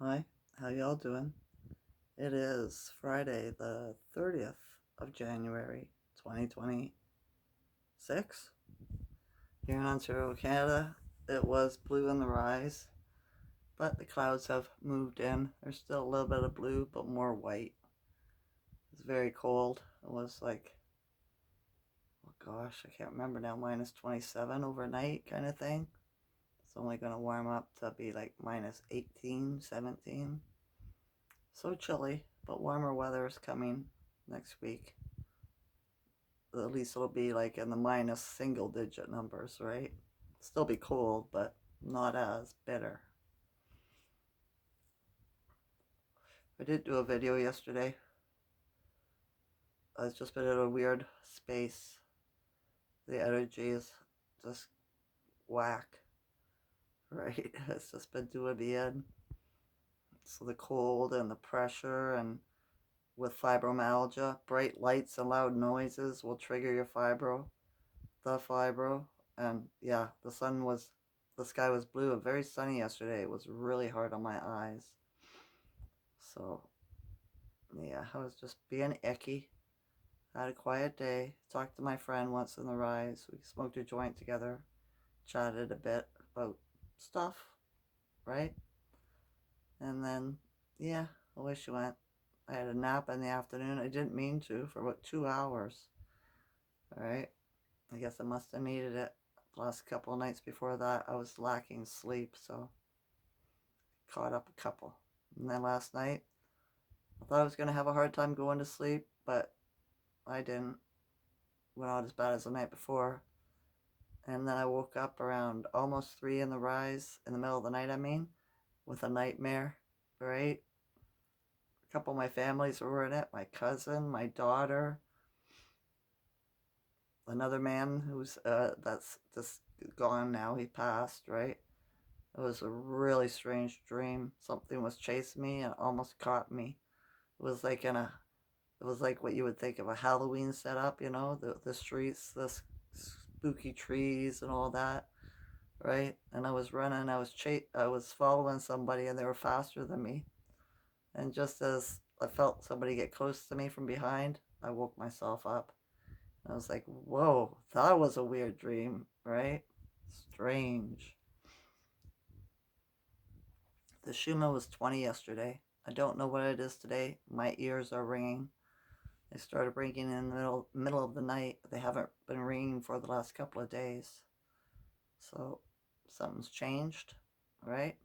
Hi, how y'all doing? It is Friday the 30th of January 2026. Here in Ontario, Canada, it was blue in the rise, but the clouds have moved in. There's still a little bit of blue, but more white. It's very cold. It was like, oh gosh, I can't remember now, minus 27 overnight kind of thing. It's only going to warm up to be like minus 18, 17. So chilly, but warmer weather is coming next week. At least it'll be like in the minus single digit numbers, right? Still be cold, but not as bitter. I did do a video yesterday. I've just been in a weird space. The energy is just whack, right? It's just been doing me in. So the cold and the pressure, and with fibromyalgia, bright lights and loud noises will trigger your fibro. And yeah, the sky was blue and very sunny yesterday. It was really hard on my eyes. So yeah, I was just being icky. Had a quiet day. Talked to my friend once in the rise. We smoked a joint together. Chatted a bit about stuff, right? And then, yeah, away she went. I had a nap in the afternoon. I didn't mean to, for about 2 hours. All right. I guess I must have needed it. The last couple of nights before that, I was lacking sleep, so caught up a couple. And then last night, I thought I was going to have a hard time going to sleep, but I didn't. Went out as bad as the night before. And then I woke up around almost 3 in the rise, in the middle of the night, I mean, with a nightmare, right? A couple of my families were in it, my cousin, my daughter, another man that's just gone now, he passed, right? It was a really strange dream. Something was chasing me and almost caught me. It was like it was like what you would think of a Halloween setup, the streets, the spooky trees and all that, right? And I was running, I was following somebody, and they were faster than me. And just as I felt somebody get close to me from behind, I woke myself up. I was like, whoa, that was a weird dream, right? Strange. The Schuman was 20 yesterday. I don't know what it is today. My ears are ringing. They started ringing in the middle of the night. They haven't been ringing for the last couple of days. So something's changed, right?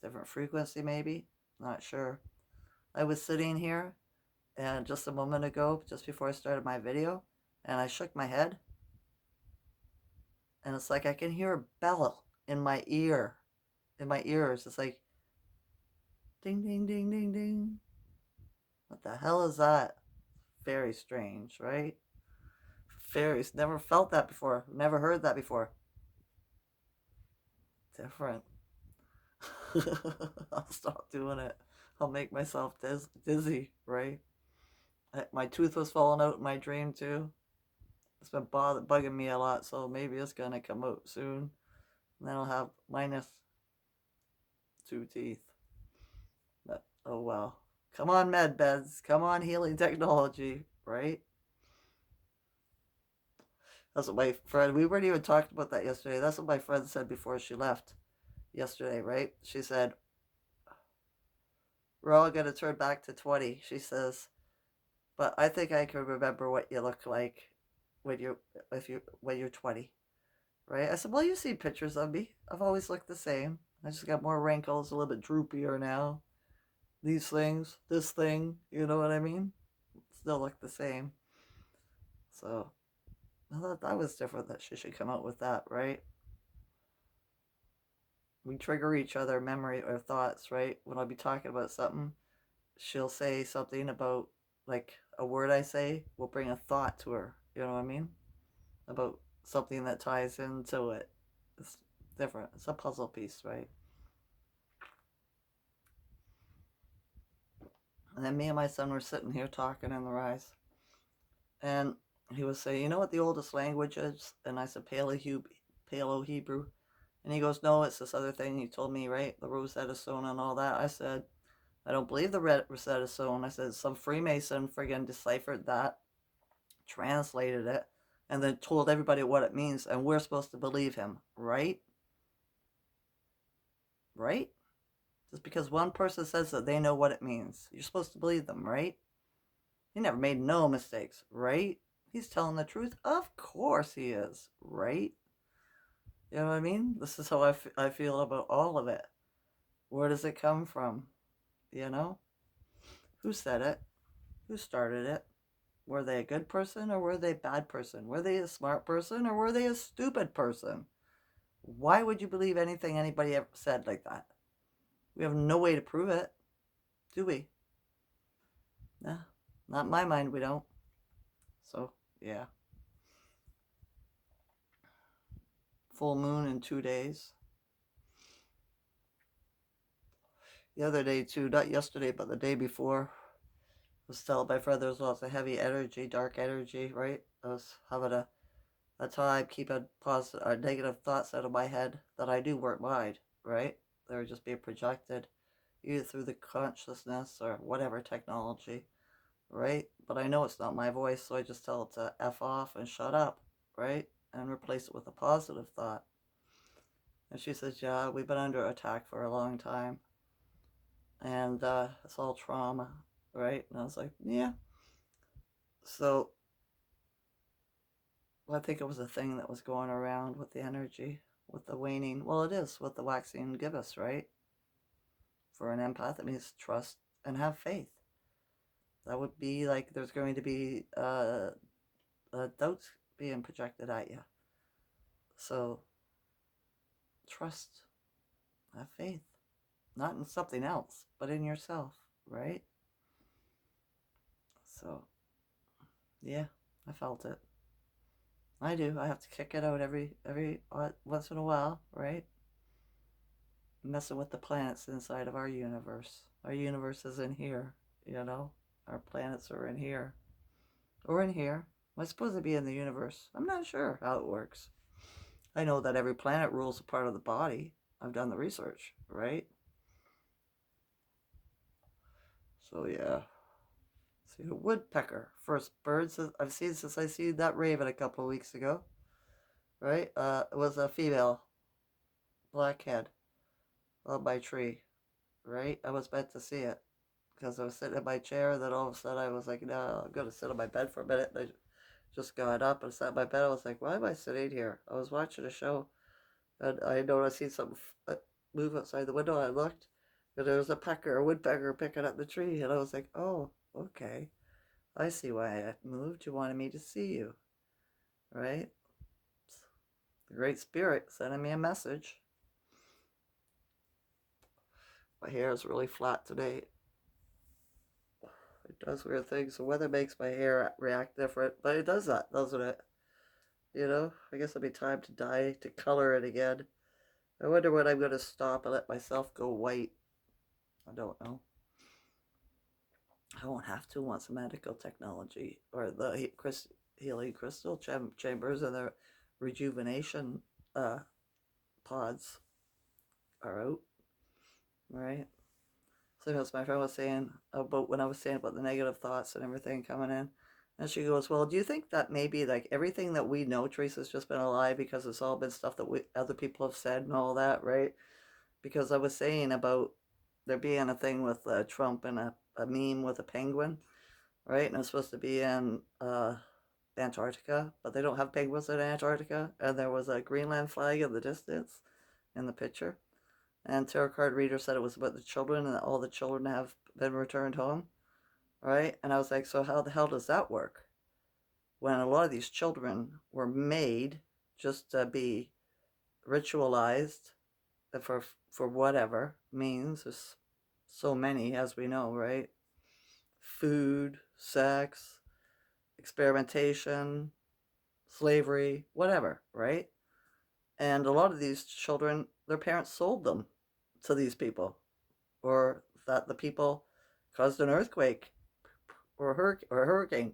Different frequency maybe. Not sure. I was sitting here and just a moment ago, just before I started my video, and I shook my head, and it's like I can hear a bell in my ears. It's like ding ding ding ding ding. What the hell is that? Very strange, right? Fairies. Never felt that before. Never heard that before. Different. I'll stop doing it. I'll make myself dizzy, right? My tooth was falling out in my dream too. It's been bugging me a lot, so maybe it's gonna come out soon. And then I'll have minus 2 teeth. But oh well. Come on, med beds. Come on, healing technology, right? That's what my friend. We weren't even talking about that yesterday. That's what my friend said before she left yesterday, right? She said, "We're all gonna turn back to 20." She says, "But I think I can remember what you look like when you're 20." Right? I said, "Well, you've seen pictures of me. I've always looked the same. I just got more wrinkles, a little bit droopier now. These things, this thing, you know what I mean? Still look the same." So I thought that was different, that she should come out with that, right? We trigger each other memory or thoughts, right? When I'll be talking about something, she'll say something about, like, a word I say will bring a thought to her, you know what I mean? About something that ties into it. It's different. It's a puzzle piece, right? And then me and my son were sitting here talking in the rise. And he was saying, "You know what the oldest language is?" And I said, Paleo Hebrew. And he goes, "No, it's this other thing." He told me, right? The Rosetta Stone and all that. I said, I don't believe the Rosetta Stone. I said some Freemason friggin' deciphered that, translated it, and then told everybody what it means, and we're supposed to believe him, right? Right? Just because one person says that they know what it means, you're supposed to believe them, right? He never made no mistakes, right? He's telling the truth. Of course he is, right? You know what I mean? This is how I feel about all of it. Where does it come from? You know? Who said it? Who started it? Were they a good person or were they a bad person? Were they a smart person or were they a stupid person? Why would you believe anything anybody ever said like that? We have no way to prove it, do we? No, not in my mind, we don't. So, yeah. Full moon in 2 days. The other day, too, not yesterday, but the day before, was telling my friend there was lots of heavy energy, dark energy, right? I was having that's how I keep a positive, negative thoughts out of my head that I do weren't mine, right? They were just being projected either through the consciousness or whatever technology, right? But I know it's not my voice, so I just tell it to F off and shut up, right? And replace it with a positive thought. And she says, yeah, we've been under attack for a long time. And it's all trauma, right? And I was like, yeah. So I think it was a thing that was going around with the energy, with the waning. Well, it is what the vaccine give us, right? For an empath, it means trust and have faith. That would be like there's going to be doubts being projected at you. So trust, have faith, not in something else, but in yourself, right? So yeah, I felt it. I do. I have to kick it out every once in a while, right? Messing with the planets inside of our universe. Our universe is in here, you know. Our planets are in here, or in here. Am I supposed to be in the universe? I'm not sure how it works. I know that every planet rules a part of the body. I've done the research, right? So yeah. See the woodpecker, first bird I've seen since I seen that raven a couple of weeks ago, right? It was a female blackhead on my tree, right? I was meant to see it because I was sitting in my chair, and then all of a sudden I was like, no, I'm gonna sit on my bed for a minute. And I just got up and sat in my bed. I was like, why am I sitting here? I was watching a show, and I noticed I seen something move outside the window. I looked, and there was a woodpecker picking up the tree, and I was like, oh, okay. I see why I moved. You wanted me to see you, right? The Great Spirit sending me a message. My hair is really flat today. It does weird things. The weather makes my hair react different, but it does that, doesn't it? You know, I guess it'll be time to dye, to color it again. I wonder when I'm going to stop and let myself go white. I don't know. I won't have to once medical technology or the healing crystal chambers and the rejuvenation uh, pods are out, right? So as my friend was saying about when I was saying about the negative thoughts and everything coming in, and she goes, "Well, do you think that maybe like everything that we know, Teresa's just been a lie because it's all been stuff that other people have said and all that, right?" Because I was saying about there being a thing with Trump and a meme with a penguin, right? And it's supposed to be in Antarctica, but they don't have penguins in Antarctica. And there was a Greenland flag in the distance in the picture. And tarot card reader said it was about the children and that all the children have been returned home, right? And I was like, so how the hell does that work? When a lot of these children were made just to be ritualized for whatever means. There's so many, as we know, right? Food, sex, experimentation, slavery, whatever, right? And a lot of these children, their parents sold them to these people, or that the people caused an earthquake or a hurricane,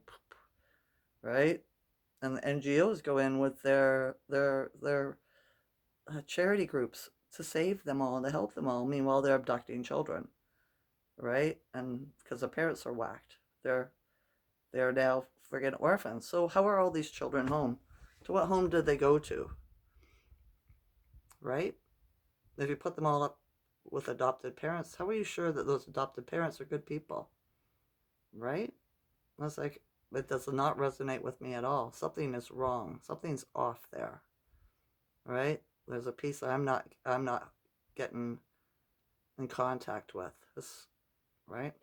right? And the NGOs go in with their charity groups to save them all and to help them all. Meanwhile, they're abducting children, right? And because the parents are whacked, they're they're now friggin' orphans. So how are all these children home? To what home did they go to, right? If you put them all up with adopted parents, how are you sure that those adopted parents are good people, right? That's like, it does not resonate with me at all. Something is wrong. Something's off there, right? There's a piece I'm not getting in contact with this, right?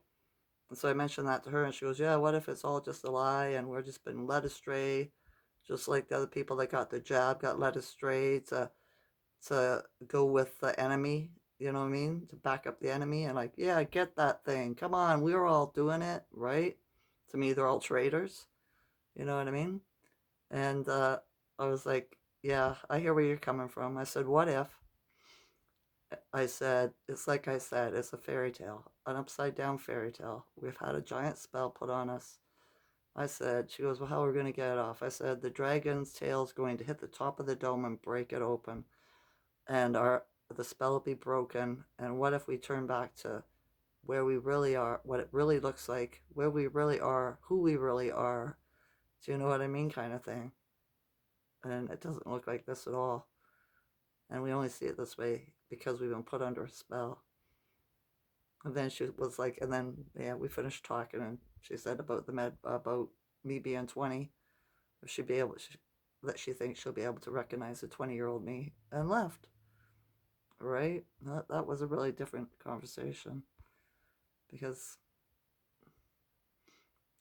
And so I mentioned that to her, and she goes, "Yeah, what if it's all just a lie, and we're just been led astray, just like the other people that got the jab got led astray to go with the enemy, you know what I mean? To back up the enemy." And like, yeah, I get that thing. Come on, we were all doing it, right? To me, they're all traitors. You know what I mean? And I was like, yeah, I hear where you're coming from. I said, what if? I said, it's like I said, it's a fairy tale, an upside down fairy tale. We've had a giant spell put on us. I said, she goes, well, how are we going to get it off? I said, the dragon's tail is going to hit the top of the dome and break it open. And the spell will be broken. And what if we turn back to where we really are, what it really looks like, where we really are, who we really are? Do you know what I mean? Kind of thing. And it doesn't look like this at all. And we only see it this way because we've been put under a spell. And then she was like, and then yeah, we finished talking, and she said about about me being 20, if she'd be able, that she thinks she'll be able to recognize the 20-year-old me, and left. Right? That was a really different conversation because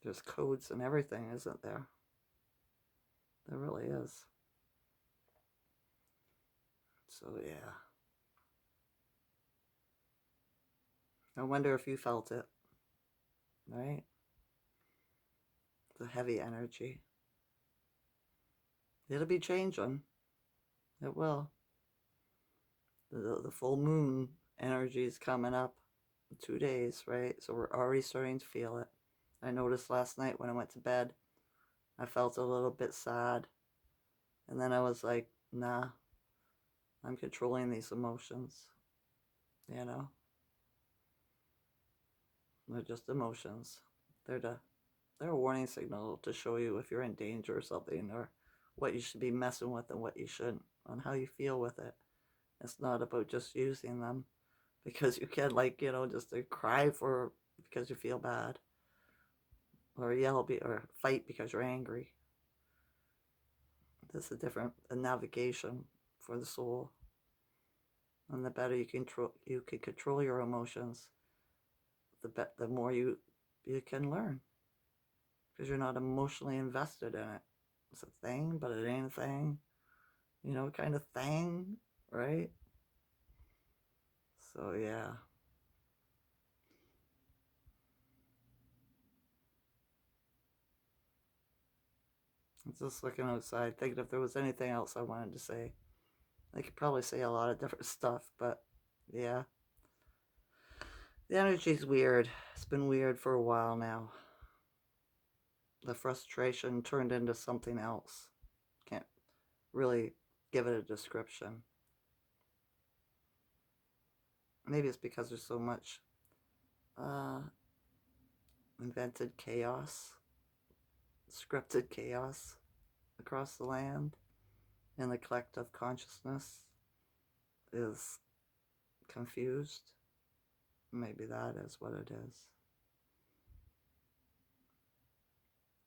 there's codes and everything, isn't there? There really is. So yeah, I wonder if you felt it, right? The heavy energy. It'll be changing. It will. The full moon energy is coming up in 2 days, right? So we're already starting to feel it. I noticed last night when I went to bed, I felt a little bit sad. And then I was like, nah, I'm controlling these emotions. You know, they're just emotions. They're the they're a warning signal to show you if you're in danger or something, or what you should be messing with and what you shouldn't, on how you feel with it. It's not about just using them because you can, like, just to cry for because you feel bad, or yell or fight because you're angry. This is a navigation for the soul, and the better you can control your emotions, the more you can learn, because you're not emotionally invested in it. It's a thing, but it ain't a thing, kind of thing, right? So yeah, I'm just looking outside, thinking if there was anything else I wanted to say. I could probably say a lot of different stuff, but yeah, the energy's weird. It's been weird for a while now. The frustration turned into something else. Can't really give it a description. Maybe it's because there's so much uh, invented chaos, scripted chaos across the land, and the collective consciousness is confused. Maybe that is what it is.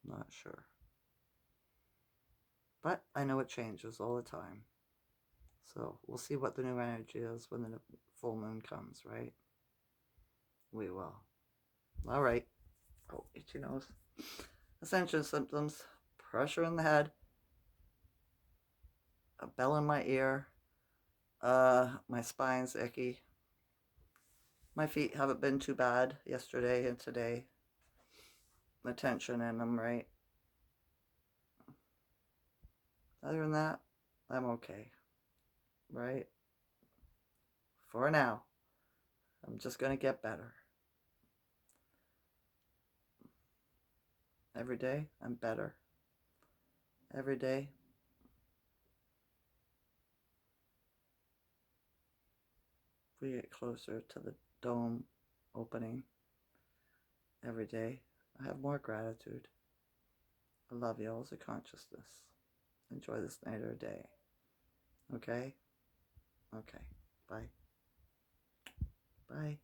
Not sure. But I know it changes all the time. So we'll see what the new energy is when the full moon comes, right? We will. All right. Oh, itchy nose. Ascension symptoms: pressure in the head, a bell in my ear, my spine's icky. My feet haven't been too bad yesterday and today. The tension in them, right? Other than that, I'm okay, right? For now, I'm just gonna get better. Every day, I'm better. Every day, we get closer to the dome opening. every day. I have more gratitude. I love you all as a consciousness. Enjoy this night or day. Okay? Okay. Bye. Bye.